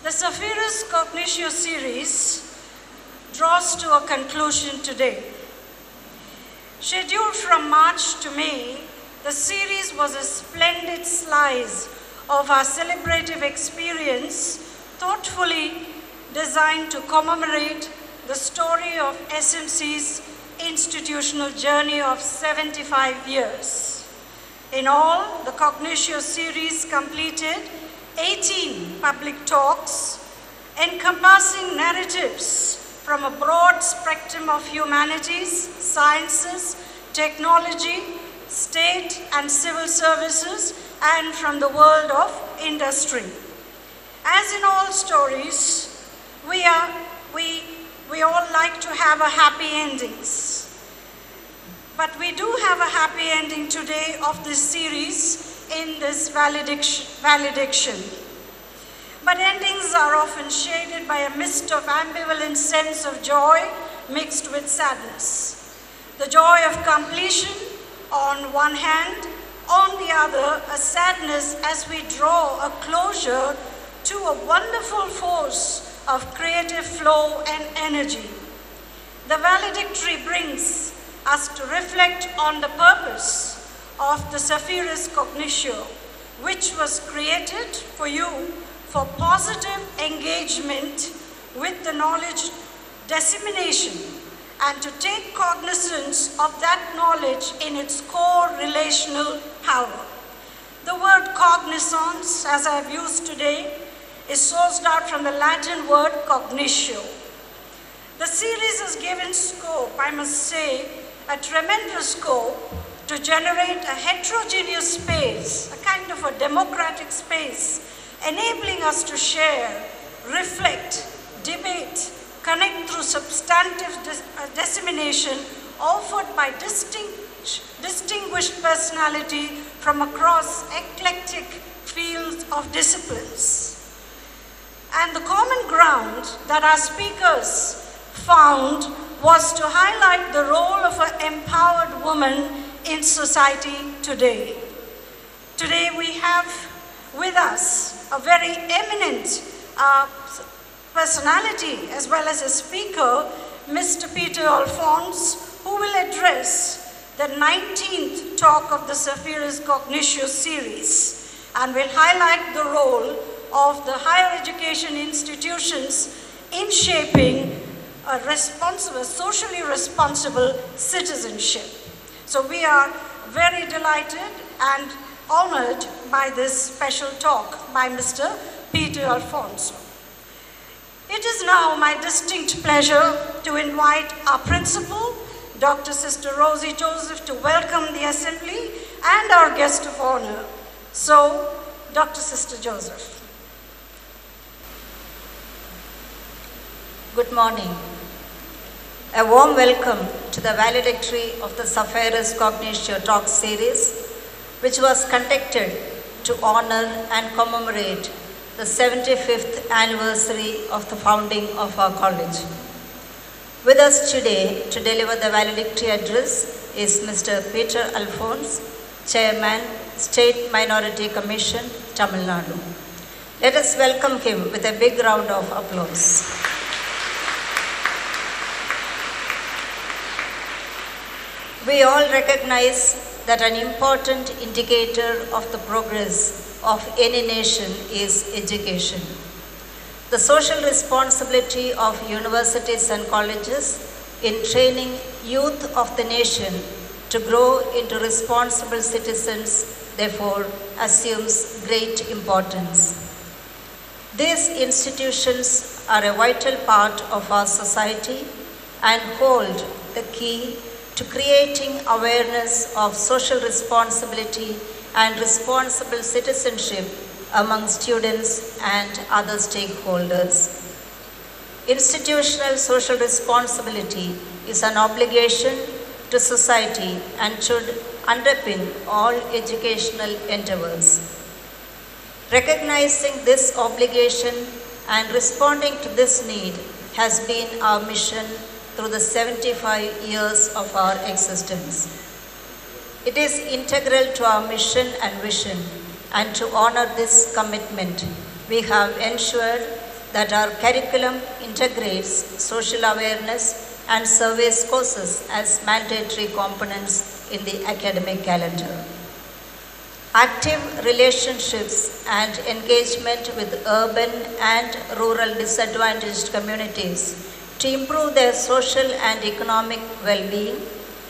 The Saphirus Cognitio series draws to a conclusion today. Scheduled from March to May, the series was a splendid slice of our celebrative experience, thoughtfully designed to commemorate the story of SMC's institutional journey of 75 years. In all, the Cognitio series completed 18 public talks encompassing narratives from a broad spectrum of humanities, sciences, technology, state and civil services, and from the world of industry. As in all stories, we all like to have a happy endings. But we do have a happy ending today of this series in this valediction. But endings are often shaded by a mist of ambivalent sense of joy mixed with sadness. The joy of completion on one hand, on the other, a sadness as we draw a closure to a wonderful force of creative flow and energy. The valedictory brings us to reflect on the purpose of the Saphirus Cognitio, which was created for you for positive engagement with the knowledge dissemination and to take cognizance of that knowledge in its core relational power. The word cognizance, as I have used today, is sourced out from the Latin word cognitio. The series has given scope, I must say, a tremendous scope to generate a heterogeneous space, a kind of a democratic space, enabling us to share, reflect, debate, connect through substantive dissemination offered by distinguished personality from across eclectic fields of disciplines. And the common ground that our speakers found was to highlight the role of an empowered woman in society today. Today we have with us a very eminent personality as well as a speaker, Mr. Peter Alphonse, who will address the 19th talk of the Saphirus Cognitio series and will highlight the role of the higher education institutions in shaping a responsible, socially responsible citizenship. So we are very delighted and honored by this special talk by Mr. Peter Alphonse. It is now my distinct pleasure to invite our principal, Dr. Sister Rosie Joseph, to welcome the assembly and our guest of honor. So, Dr. Sister Joseph. Good morning. A warm welcome to the valedictory of the Saphirus Cognitio Talk series, which was conducted to honor and commemorate the 75th anniversary of the founding of our college. With us today to deliver the valedictory address is Mr. Peter Alphonse, Chairman, State Minority Commission, Tamil Nadu. Let us welcome him with a big round of applause. We all recognize that an important indicator of the progress of any nation is education. The social responsibility of universities and colleges in training youth of the nation to grow into responsible citizens, therefore, assumes great importance. These institutions are a vital part of our society and hold the key to creating awareness of social responsibility and responsible citizenship among students and other stakeholders. Institutional social responsibility is an obligation to society and should underpin all educational endeavors. Recognizing this obligation and responding to this need has been our mission through the 75 years of our existence. It is integral to our mission and vision, and to honor this commitment, we have ensured that our curriculum integrates social awareness and service courses as mandatory components in the academic calendar. Active relationships and engagement with urban and rural disadvantaged communities to improve their social and economic well-being,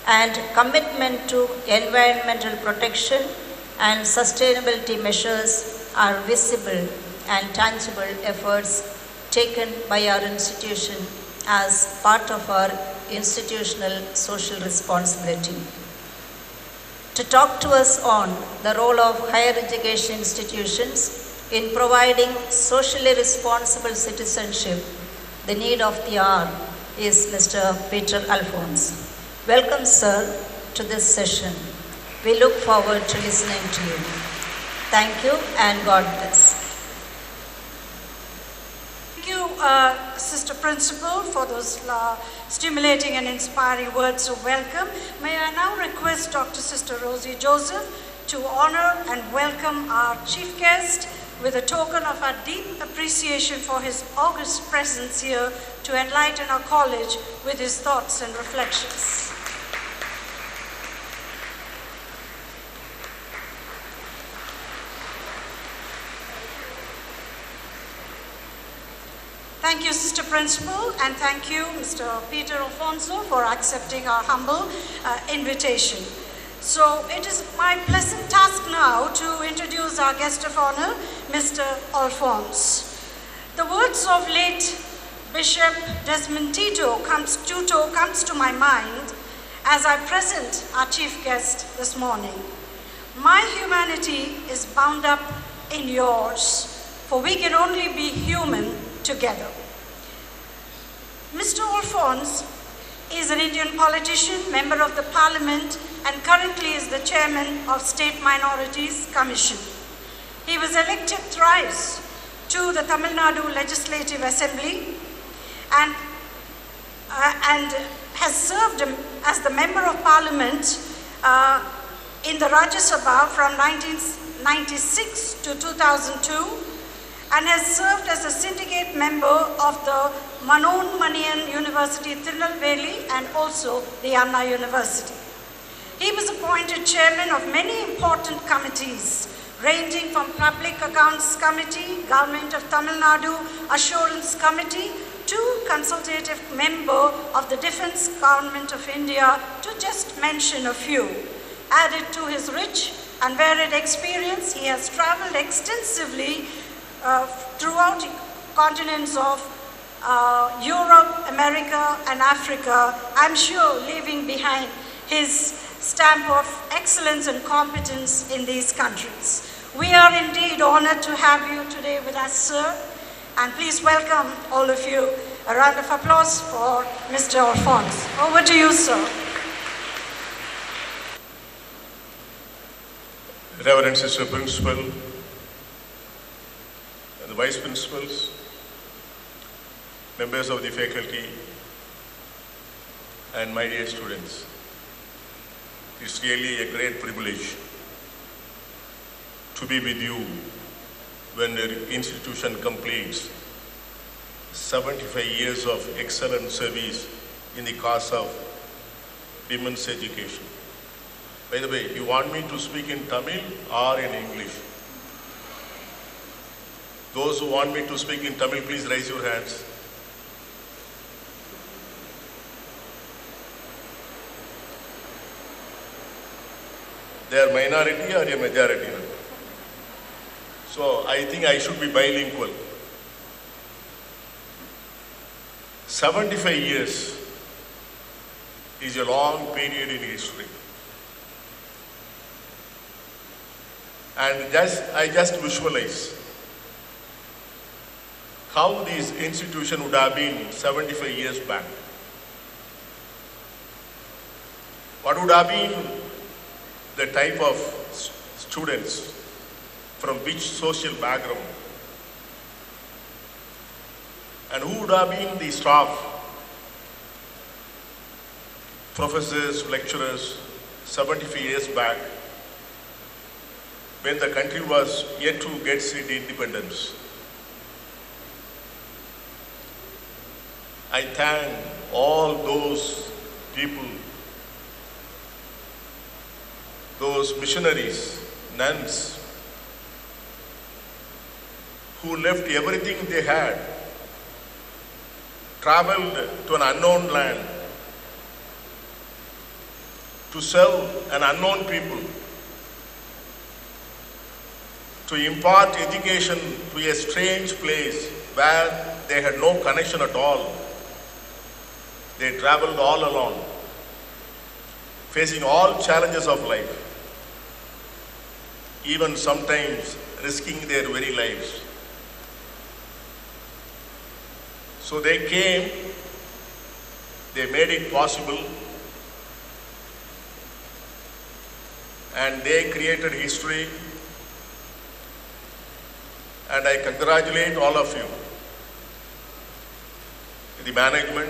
and commitment to environmental protection and sustainability measures are visible and tangible efforts taken by our institution as part of our institutional social responsibility. To talk to us on the role of higher education institutions in providing socially responsible citizenship, the need of the hour, is Mr. Peter Alphonse. Welcome, sir, to this session. We look forward to listening to you. Thank you and God bless. Thank you, Sister Principal, for those stimulating and inspiring words of welcome. May I now request Dr. Sister Rosie Joseph to honor and welcome our chief guest with a token of our deep appreciation for his august presence here to enlighten our college with his thoughts and reflections. Thank you, Sister Principal, and thank you, Mr. Peter Alfonso, for accepting our humble invitation. So it is my pleasant task now to introduce our guest of honor, Mr. Alphonse. The words of late Bishop Desmond Tutu comes to my mind as I present our chief guest this morning. My humanity is bound up in yours, for we can only be human together. Mr. Alphonse is an Indian politician, member of the Parliament, and currently is the chairman of State Minorities Commission. He was elected thrice to the Tamil Nadu Legislative Assembly and has served as the Member of Parliament in the Rajya Sabha from 1996 to 2002, and has served as a syndicate member of the Manon Manian University, Tirunelveli, and also the Anna University. He was appointed chairman of many important committees, ranging from Public Accounts Committee, Government of Tamil Nadu Assurance Committee, to consultative member of the Defence Government of India, to just mention a few. Added to his rich and varied experience, he has traveled extensively throughout continents of Europe, America, and Africa, I'm sure leaving behind his stamp of excellence and competence in these countries. We are indeed honored to have you today with us, sir, and please welcome all of you. A round of applause for Mr. Alphonse. Over to you, sir. Reverend Sister Principal, and the Vice Principals, members of the faculty, and my dear students. It's really a great privilege to be with you when the institution completes 75 years of excellent service in the cause of women's education. By the way, you want me to speak in Tamil or in English? Those who want me to speak in Tamil, please raise your hands. They are minority or a majority? So I think I should be bilingual. 75 years is a long period in history. And I just visualize how this institution would have been 75 years back. What would have been the type of students, from which social background, and who would have been the staff, professors, lecturers, 75 years back, when the country was yet to get its independence. I thank all those people, those missionaries, nuns, who left everything they had, traveled to an unknown land to serve an unknown people, to impart education to a strange place where they had no connection at all. They traveled all alone, facing all challenges of life, even sometimes risking their very lives. So they came, they made it possible, and they created history. And I congratulate all of you, the management,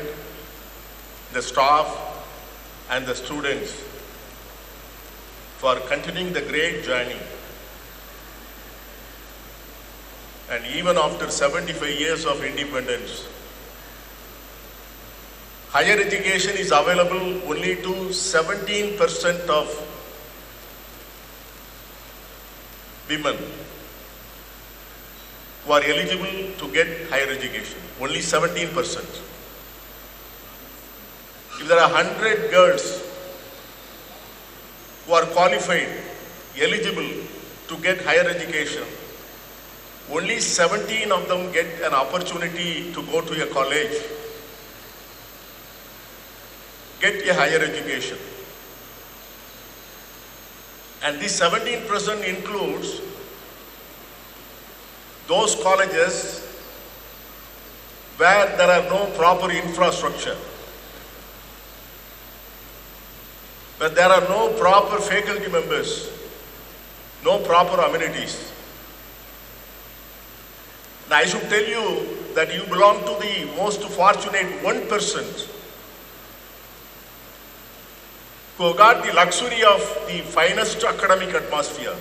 the staff, and the students for continuing the great journey. And even after 75 years of independence, higher education is available only to 17% of women who are eligible to get higher education. Only 17%. If there are 100 girls who are qualified, eligible to get higher education, only 17 of them get an opportunity to go to a college, get a higher education. And this 17% includes those colleges where there are no proper infrastructure, where there are no proper faculty members, no proper amenities. And I should tell you that you belong to the most fortunate 1% who got the luxury of the finest academic atmosphere,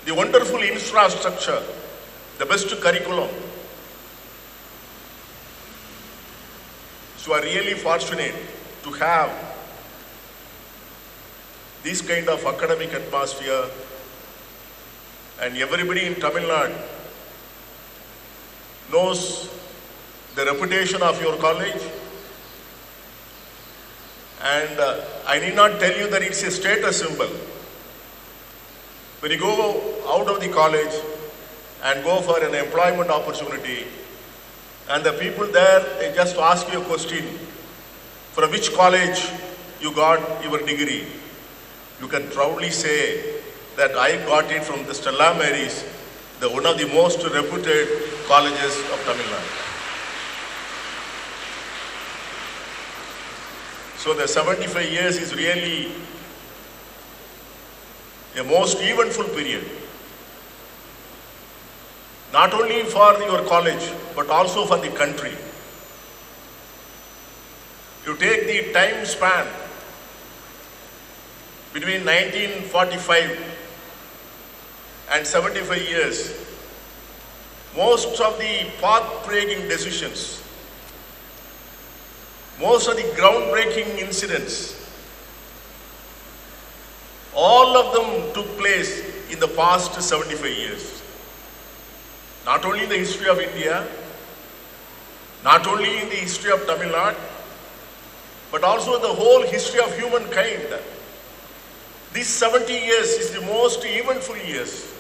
the wonderful infrastructure, the best curriculum. So we are really fortunate to have this kind of academic atmosphere, and everybody in Tamil Nadu knows the reputation of your college. And I need not tell you that it's a status symbol. When you go out of the college and go for an employment opportunity, and the people there, they just ask you a question, from which college you got your degree, you can proudly say that I got it from the Stella Maris, one of the most reputed colleges of Tamil Nadu. So the 75 years is really a most eventful period. Not only for your college, but also for the country. You take the time span between 1945 and 75 years, most of the path-breaking decisions, most of the groundbreaking incidents, all of them took place in the past 75 years. Not only in the history of India, not only in the history of Tamil Nadu, but also the whole history of humankind. These 70 years is the most eventful years.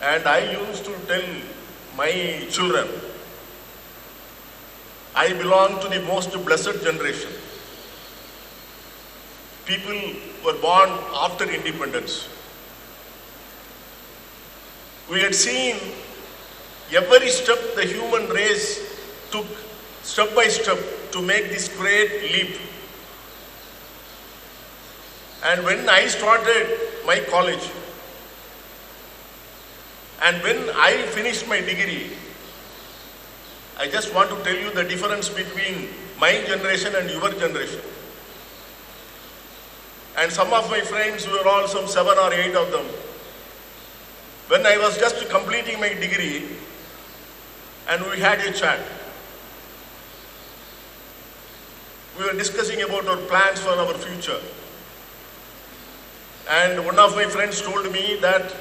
And I used to tell my children, I belong to the most blessed generation. People were born after independence. We had seen every step the human race took, step by step, to make this great leap. And when I started my college, and when I finished my degree, I just want to tell you the difference between my generation and your generation. And some of my friends were all some 7 or 8 of them. When I was just completing my degree, and we had a chat. We were discussing about our plans for our future. And one of my friends told me that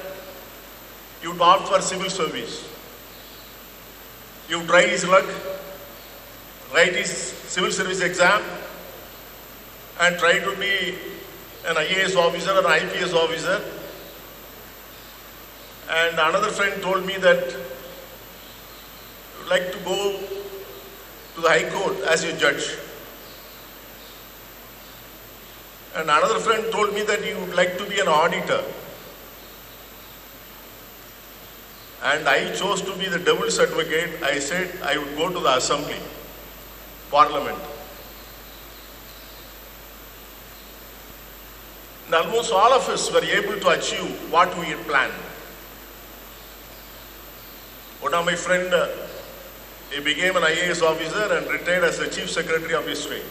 you would opt for civil service. You try his luck, write his civil service exam, and try to be an IAS officer or an IPS officer. And another friend told me that you would like to go to the High Court as a judge. And another friend told me that you would like to be an auditor. And I chose to be the devil's advocate. I said I would go to the assembly, parliament. And almost all of us were able to achieve what we had planned. One of my friend, he became an IAS officer and retired as the chief secretary of his state.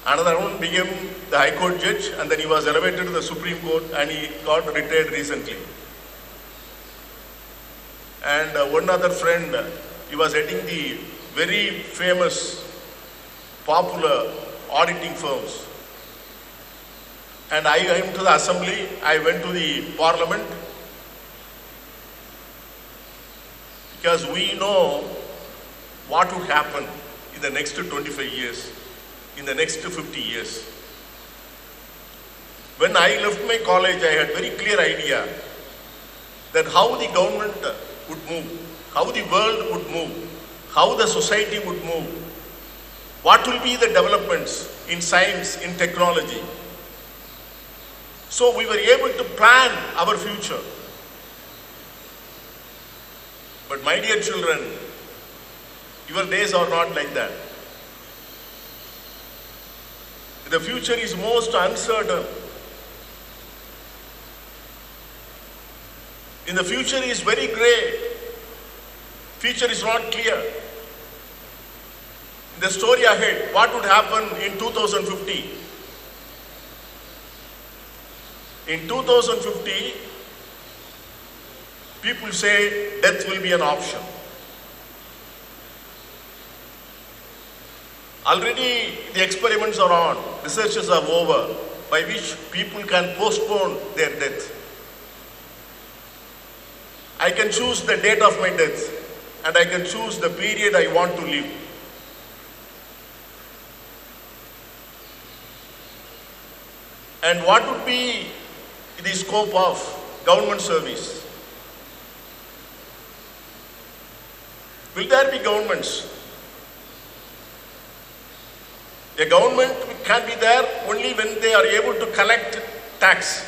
Another one became the High Court judge, and then he was elevated to the Supreme Court, and he got retired recently. And one other friend, he was heading the very famous, popular auditing firms. And I went to the assembly, I went to the parliament, because we know what would happen in the next 25 years. In the next 50 years. When I left my college, I had very clear idea that how the government would move, how the world would move, how the society would move, what will be the developments in science, in technology. So we were able to plan our future. But my dear children, your days are not like that. The future is most uncertain. In the future is very gray. Future is not clear. In the story ahead, what would happen in 2050? In 2050, people say death will be an option. Already the experiments are on, researches are over, by which people can postpone their death. I can choose the date of my death, and I can choose the period I want to live. And what would be the scope of government service? Will there be governments? A government can be there only when they are able to collect tax.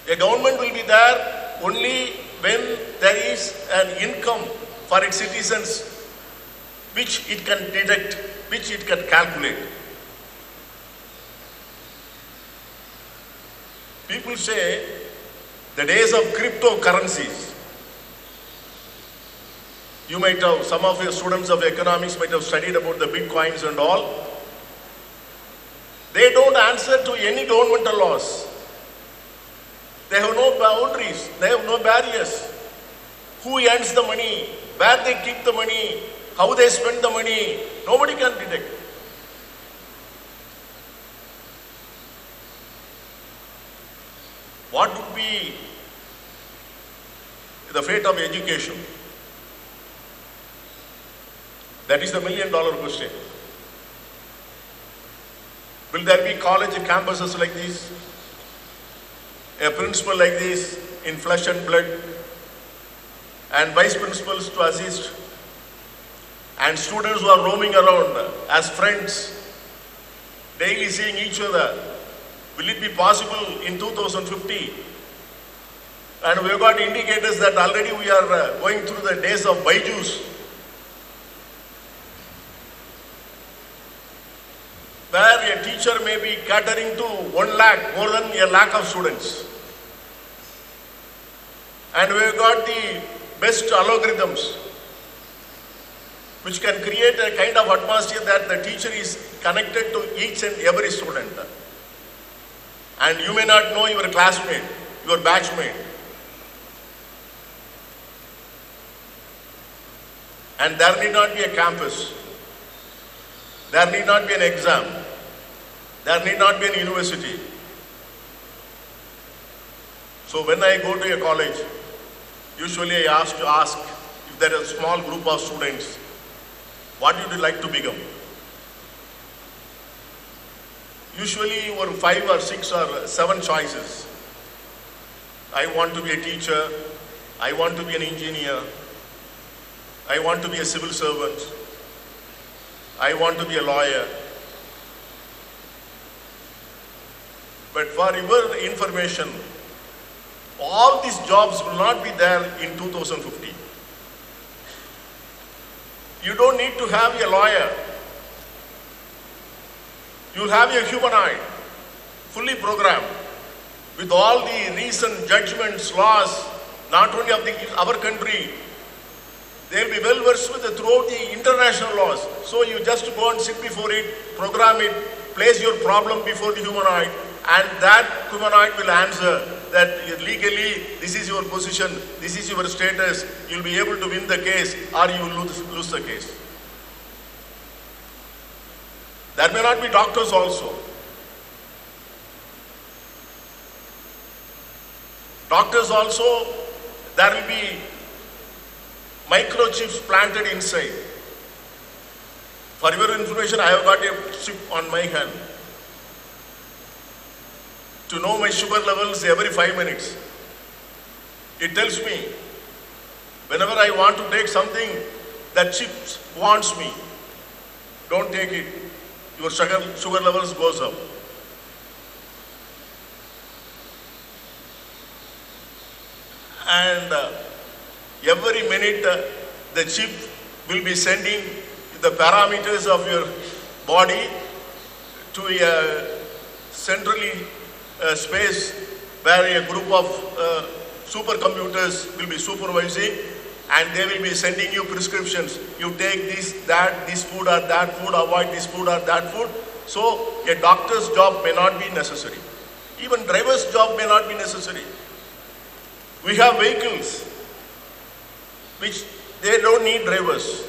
A government will be there only when there is an income for its citizens which it can detect, which it can calculate. People say the days of cryptocurrencies. You might have, some of your students of economics might have studied about the bitcoins and all. They don't answer to any governmental laws. They have no boundaries, they have no barriers. Who earns the money, where they keep the money, how they spend the money, nobody can detect. What would be the fate of education? That is the $1 million question. Will there be college campuses like this? A principal like this in flesh and blood, and vice principals to assist, and students who are roaming around as friends, daily seeing each other. Will it be possible in 2050? And we have got indicators that already we are going through the days of Byju's, where a teacher may be catering to 1 lakh, more than 1 lakh of students. And we have got the best algorithms which can create a kind of atmosphere that the teacher is connected to each and every student. And you may not know your classmate, your batchmate. And there need not be a campus. There need not be an exam. There need not be an university. So when I go to a college, usually I ask if there is a small group of students, what would you like to become? Usually over 5 or 6 or 7 choices. I want to be a teacher, I want to be an engineer, I want to be a civil servant, I want to be a lawyer. But for your information, all these jobs will not be there in 2050. You don't need to have a lawyer. You'll have a humanoid, fully programmed, with all the recent judgments, laws, not only of our country, they'll be well versed with throughout the international laws. So you just go and sit before it, program it, place your problem before the humanoid, and that humanoid will answer that legally this is your position, this is your status, you'll be able to win the case or you will lose the case. There may not be doctors also. Doctors also, there will be microchips planted inside. For your information, I have got a chip on my hand to know my sugar levels every 5 minutes. It tells me, whenever I want to take something, that chip wants me, don't take it. Your sugar levels goes up. And every minute the chip will be sending the parameters of your body to a centrally space where a group of supercomputers will be supervising, and they will be sending you prescriptions. You take this, that, this food or that food, avoid this food or that food. So a doctor's job may not be necessary. Even driver's job may not be necessary. We have vehicles which they don't need drivers.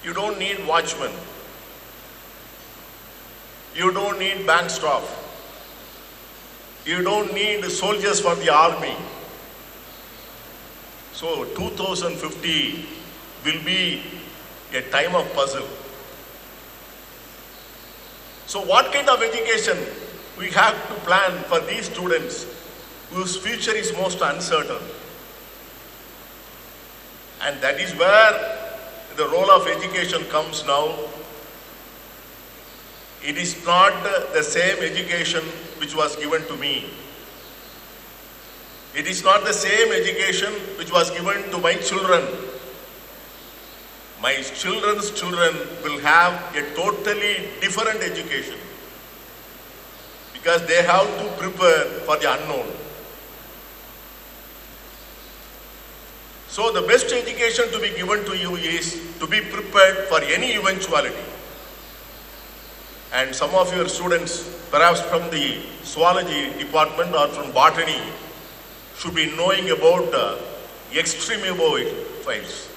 You don't need watchmen. You don't need bank staff. You don't need soldiers for the army. So 2050 will be a time of puzzle. So what kind of education we have to plan for these students whose future is most uncertain? And that is where the role of education comes now. It is not the same education which was given to me. It is not the same education which was given to my children. My children's children will have a totally different education because they have to prepare for the unknown. So the best education to be given to you is to be prepared for any eventuality. And some of your students, perhaps from the zoology department or from botany, should be knowing about extremophiles.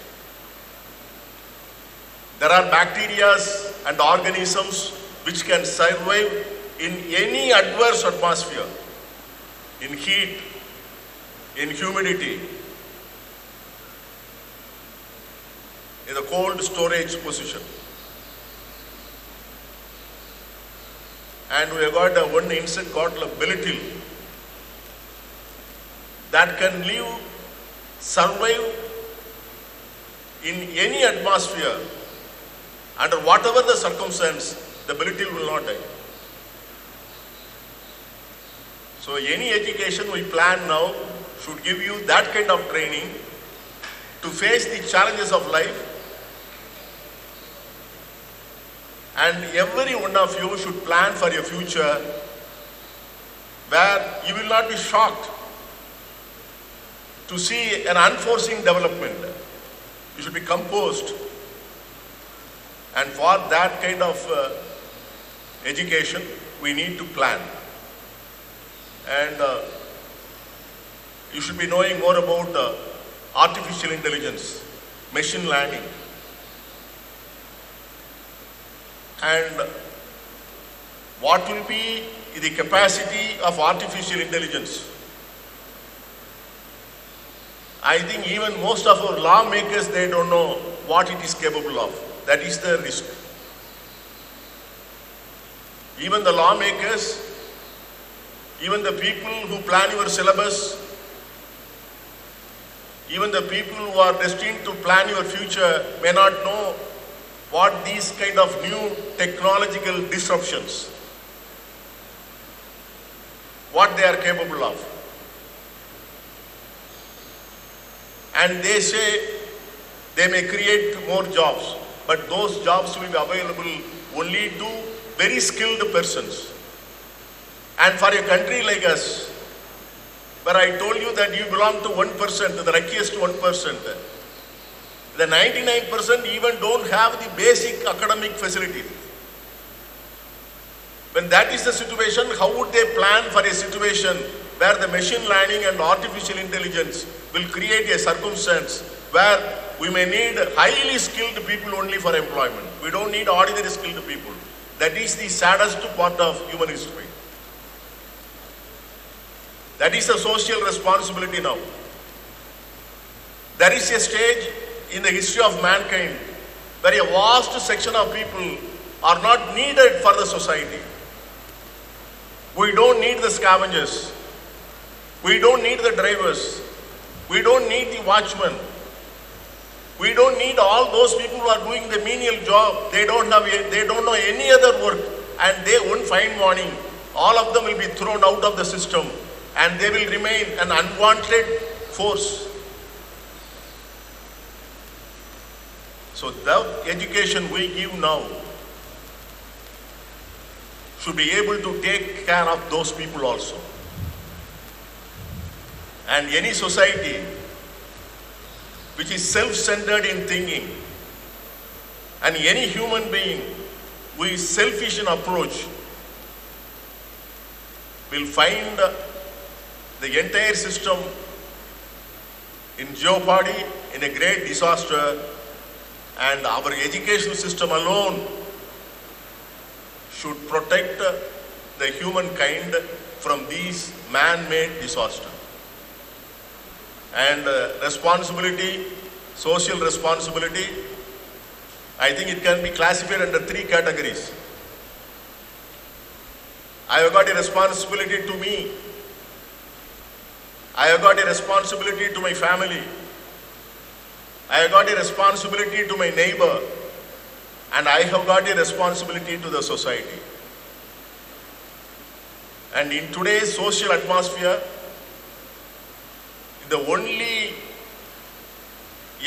There are bacteria and organisms which can survive in any adverse atmosphere, in heat, in humidity, in the cold storage position. And we have got one insect called Valedictory that can survive in any atmosphere, under whatever the circumstance, the Valedictory will not die. So any education we plan now should give you that kind of training to face the challenges of life. And every one of you should plan for your future where you will not be shocked to see an unforeseen development. You should be composed. And for that kind of education, we need to plan. And you should be knowing more about artificial intelligence, machine learning. And what will be the capacity of artificial intelligence? I think even most of our lawmakers, they don't know what it is capable of. That is the risk. Even the lawmakers, even the people who plan your syllabus, even the people who are destined to plan your future may not know what these kind of new technological disruptions, what they are capable of. And they say they may create more jobs, but those jobs will be available only to very skilled persons. And for a country like us, where I told you that you belong to 1%, the luckiest 1%, the 99% even don't have the basic academic facilities. When that is the situation, how would they plan for a situation where the machine learning and artificial intelligence will create a circumstance where we may need highly skilled people only for employment. We don't need ordinary skilled people. That is the saddest part of human history. That is the social responsibility now. There is a stage in the history of mankind where a vast section of people are not needed for the society. We don't need the scavengers. We don't need the drivers. We don't need the watchmen. We don't need all those people who are doing the menial job. They don't know any other work, and they one fine morning, all of them will be thrown out of the system, and they will remain an unwanted force. So the education we give now should be able to take care of those people also. And any society which is self-centered in thinking, and any human being who is selfish in approach will find the entire system in jeopardy, in a great disaster, and our educational system alone should protect the humankind from these man-made disasters. And responsibility, social responsibility, I think it can be classified under 3 categories. I have got a responsibility to me. I have got a responsibility to my family. I have got a responsibility to my neighbor. And I have got a responsibility to the society. And in today's social atmosphere, the only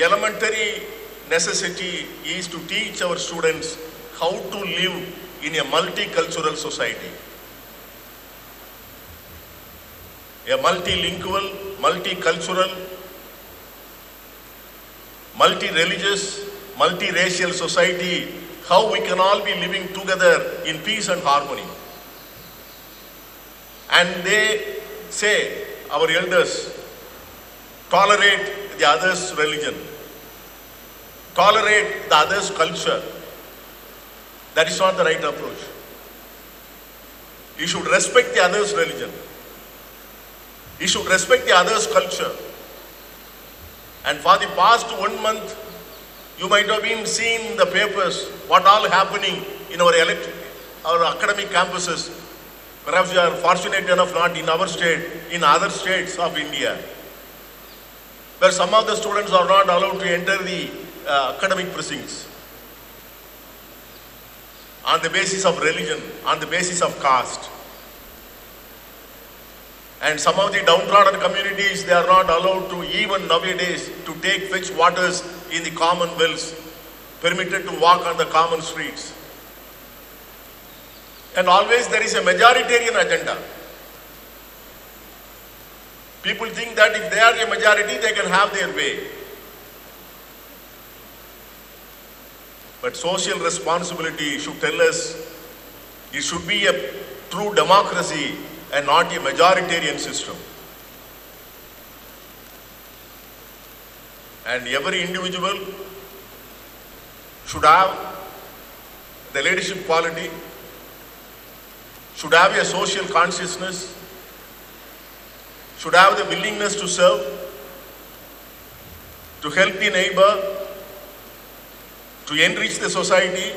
elementary necessity is to teach our students how to live in a multicultural society. A multilingual, multicultural, multi-religious, multiracial society, how we can all be living together in peace and harmony. And they say, our elders, tolerate the other's religion, tolerate the other's culture. That is not the right approach. You should respect the other's religion. You should respect the other's culture. And for the past 1 month, you might have been seeing in the papers what all happening in our academic campuses. Perhaps you are fortunate enough not in our state, in other states of India, where some of the students are not allowed to enter the academic precincts on the basis of religion, on the basis of caste. And some of the downtrodden communities, they are not allowed to even nowadays to fetch waters in the common wells, permitted to walk on the common streets. And always there is a majoritarian agenda. People think that if they are a majority, they can have their way. But social responsibility should tell us it should be a true democracy and not a majoritarian system. And every individual should have the leadership quality, should have a social consciousness, should have the willingness to serve, to help the neighbor, to enrich the society.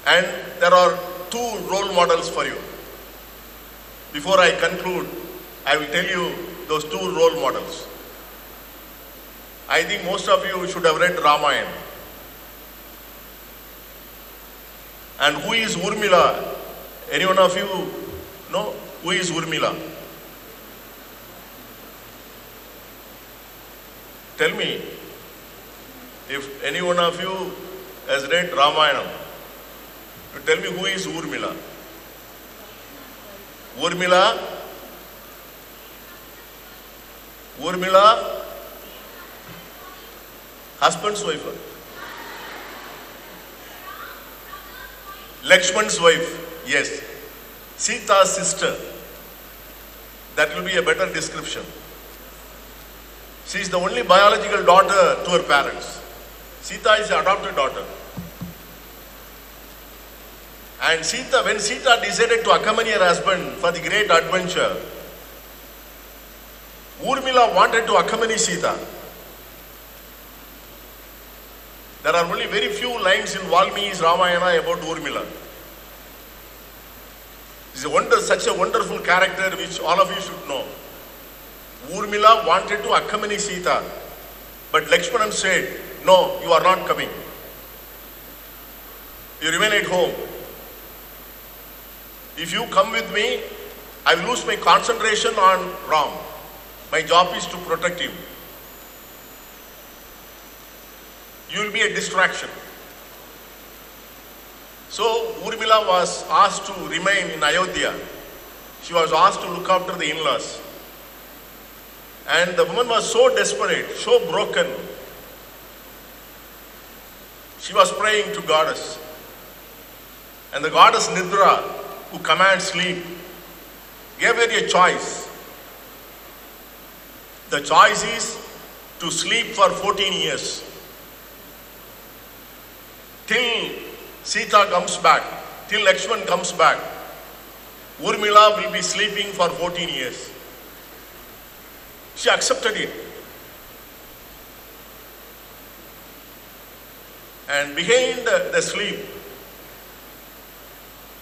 And there are two role models for you. Before I conclude, I will tell you those two role models. I think most of you should have read Ramayana. And who is Urmila? Any one of you know who is Urmila? Tell me, if any one of you has read Ramayana, tell me who is Urmila? Urmila, husband's wife. Lakshman's wife, yes. Sita's sister. That will be a better description. She is the only biological daughter to her parents. Sita is the adopted daughter. And Sita, when Sita decided to accompany her husband for the great adventure, Urmila wanted to accompany Sita. There are only very few lines in Valmiki's Ramayana about Urmila. She's such a wonderful character which all of you should know. Urmila wanted to accompany Sita, but Lakshmana said, "No, you are not coming. You remain at home. If you come with me, I will lose my concentration on Ram. My job is to protect him. You will be a distraction." So Urmila was asked to remain in Ayodhya. She was asked to look after the in-laws. And the woman was so desperate, so broken. She was praying to goddess. And the goddess Nidra, who commands sleep, gave her a choice. The choice is to sleep for 14 years. Till Sita comes back, till Lakshman comes back, Urmila will be sleeping for 14 years. She accepted it. And behind the sleep,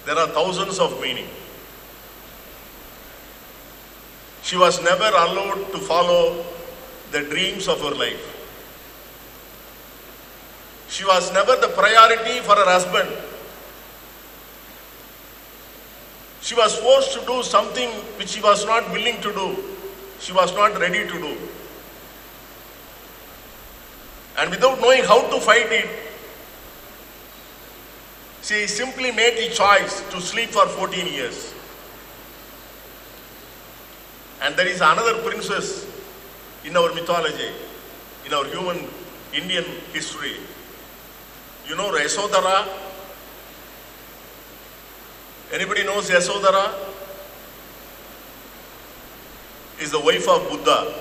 there are thousands of meaning. She was never allowed to follow the dreams of her life. She was never the priority for her husband. She was forced to do something which she was not willing to do. She was not ready to do. And without knowing how to fight it, she simply made the choice to sleep for 14 years. And there is another princess in our mythology, in our human Indian history. You know Yasodhara? Anybody knows Yasodhara? Is the wife of Buddha.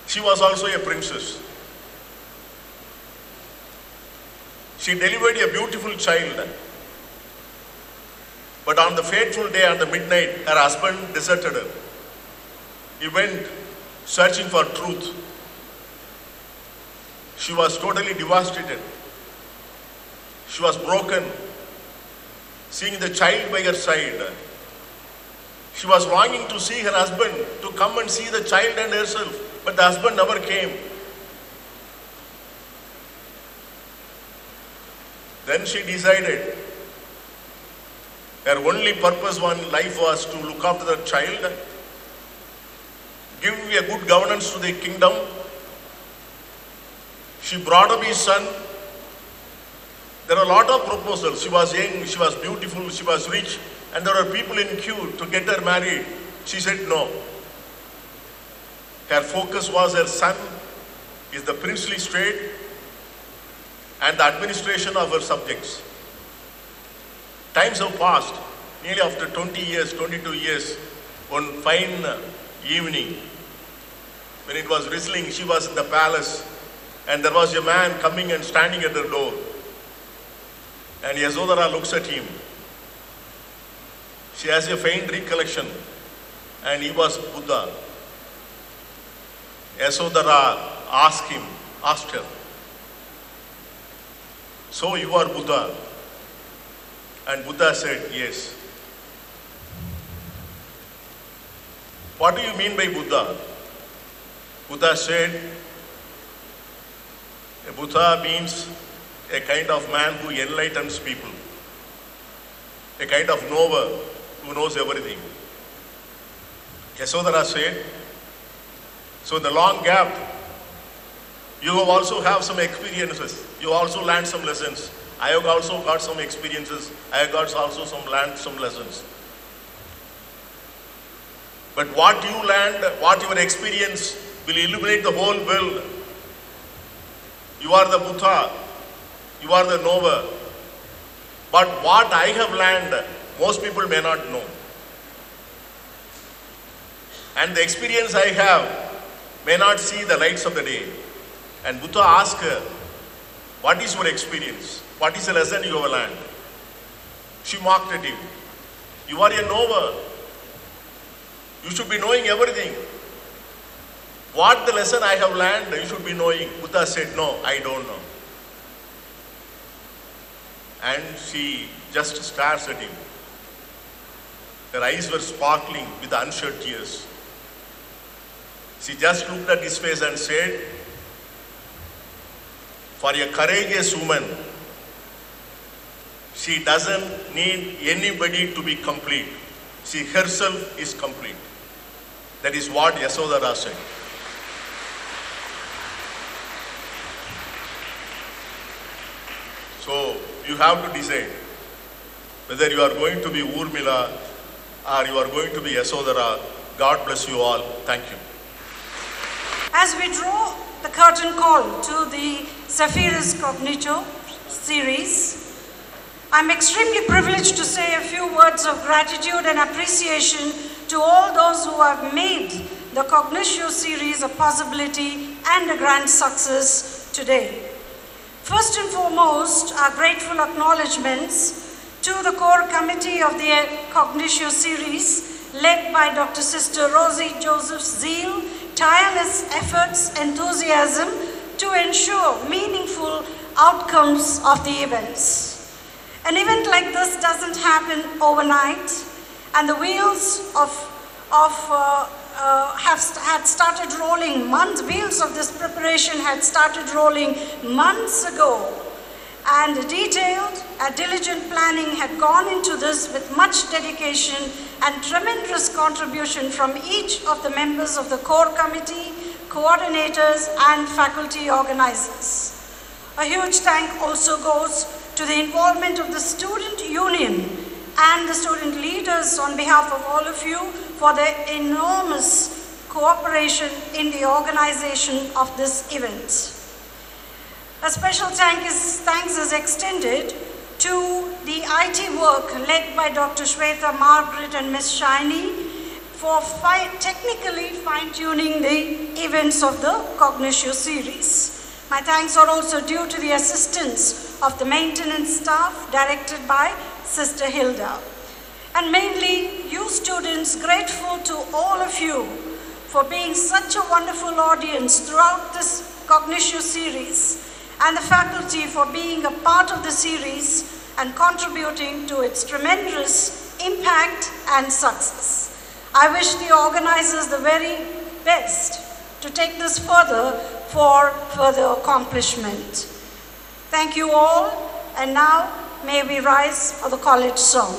She was also a princess. She delivered a beautiful child. But on the fateful day, on the midnight, her husband deserted her. He went searching for truth. She was totally devastated. She was broken, seeing the child by her side. She was longing to see her husband, to come and see the child and herself, but the husband never came. Then she decided her only purpose in life was to look after the child, give a good governance to the kingdom. She brought up his son. There are a lot of proposals. She was young, she was beautiful, she was rich, and there were people in queue to get her married. She said no. Her focus was her son is the princely state and the administration of her subjects. Times have passed. Nearly after 20 years, 22 years, one fine evening, when it was whistling, she was in the palace, and there was a man coming and standing at the door. And Yasodhara looks at him. She has a faint recollection, and he was Buddha. Yasodhara asked her, "So you are Buddha?" And Buddha said, "Yes." "What do you mean by Buddha?" Buddha said, "A Buddha means a kind of man who enlightens people, a kind of knower who knows everything." Yasodhara said, "So in the long gap, you have also have some experiences. You also learned some lessons. I have also got some experiences. I have got also learned some lessons. But what you learned, what your experience will illuminate the whole world. You are the Buddha. You are the knower. But what I have learned, most people may not know. And the experience I have may not see the lights of the day." And Buddha asked her, "What is your experience? What is the lesson you have learned?" She mocked at him. "You are a knower. You should be knowing everything. What the lesson I have learned, you should be knowing." Buddha said, "No, I don't know." And she just stares at him. Her eyes were sparkling with unshed tears. She just looked at his face and said, "For a courageous woman, she doesn't need anybody to be complete. She herself is complete." That is what Yasodhara said. So you have to decide whether you are going to be Urmila or you are going to be Yasodhara. God bless you all. Thank you. As we draw the curtain call to the Saphirus Cognitio series, I'm extremely privileged to say a few words of gratitude and appreciation to all those who have made the Cognitio series a possibility and a grand success today. First and foremost, our grateful acknowledgements to the core committee of the Cognitio series, led by Dr. Sister Rosie Joseph's zeal, tireless efforts, enthusiasm to ensure meaningful outcomes of the events. An event like this doesn't happen overnight, and the wheels had started rolling months. Wheels of this preparation had started rolling months ago, and detailed and diligent planning had gone into this with much dedication and tremendous contribution from each of the members of the core committee, coordinators, and faculty organizers. A huge thank also goes to the involvement of the student union and the student leaders on behalf of all of you for their enormous cooperation in the organization of this event. A special thanks is extended to the IT work led by Dr. Shweta, Margaret, and Ms. Shiny for technically fine-tuning the events of the Cognitio series. My thanks are also due to the assistance of the maintenance staff directed by Sister Hilda. And mainly, you students, grateful to all of you for being such a wonderful audience throughout this Cognitio series, and the faculty for being a part of the series and contributing to its tremendous impact and success. I wish the organizers the very best to take this further for further accomplishment. Thank you all, and now may we rise for the college song.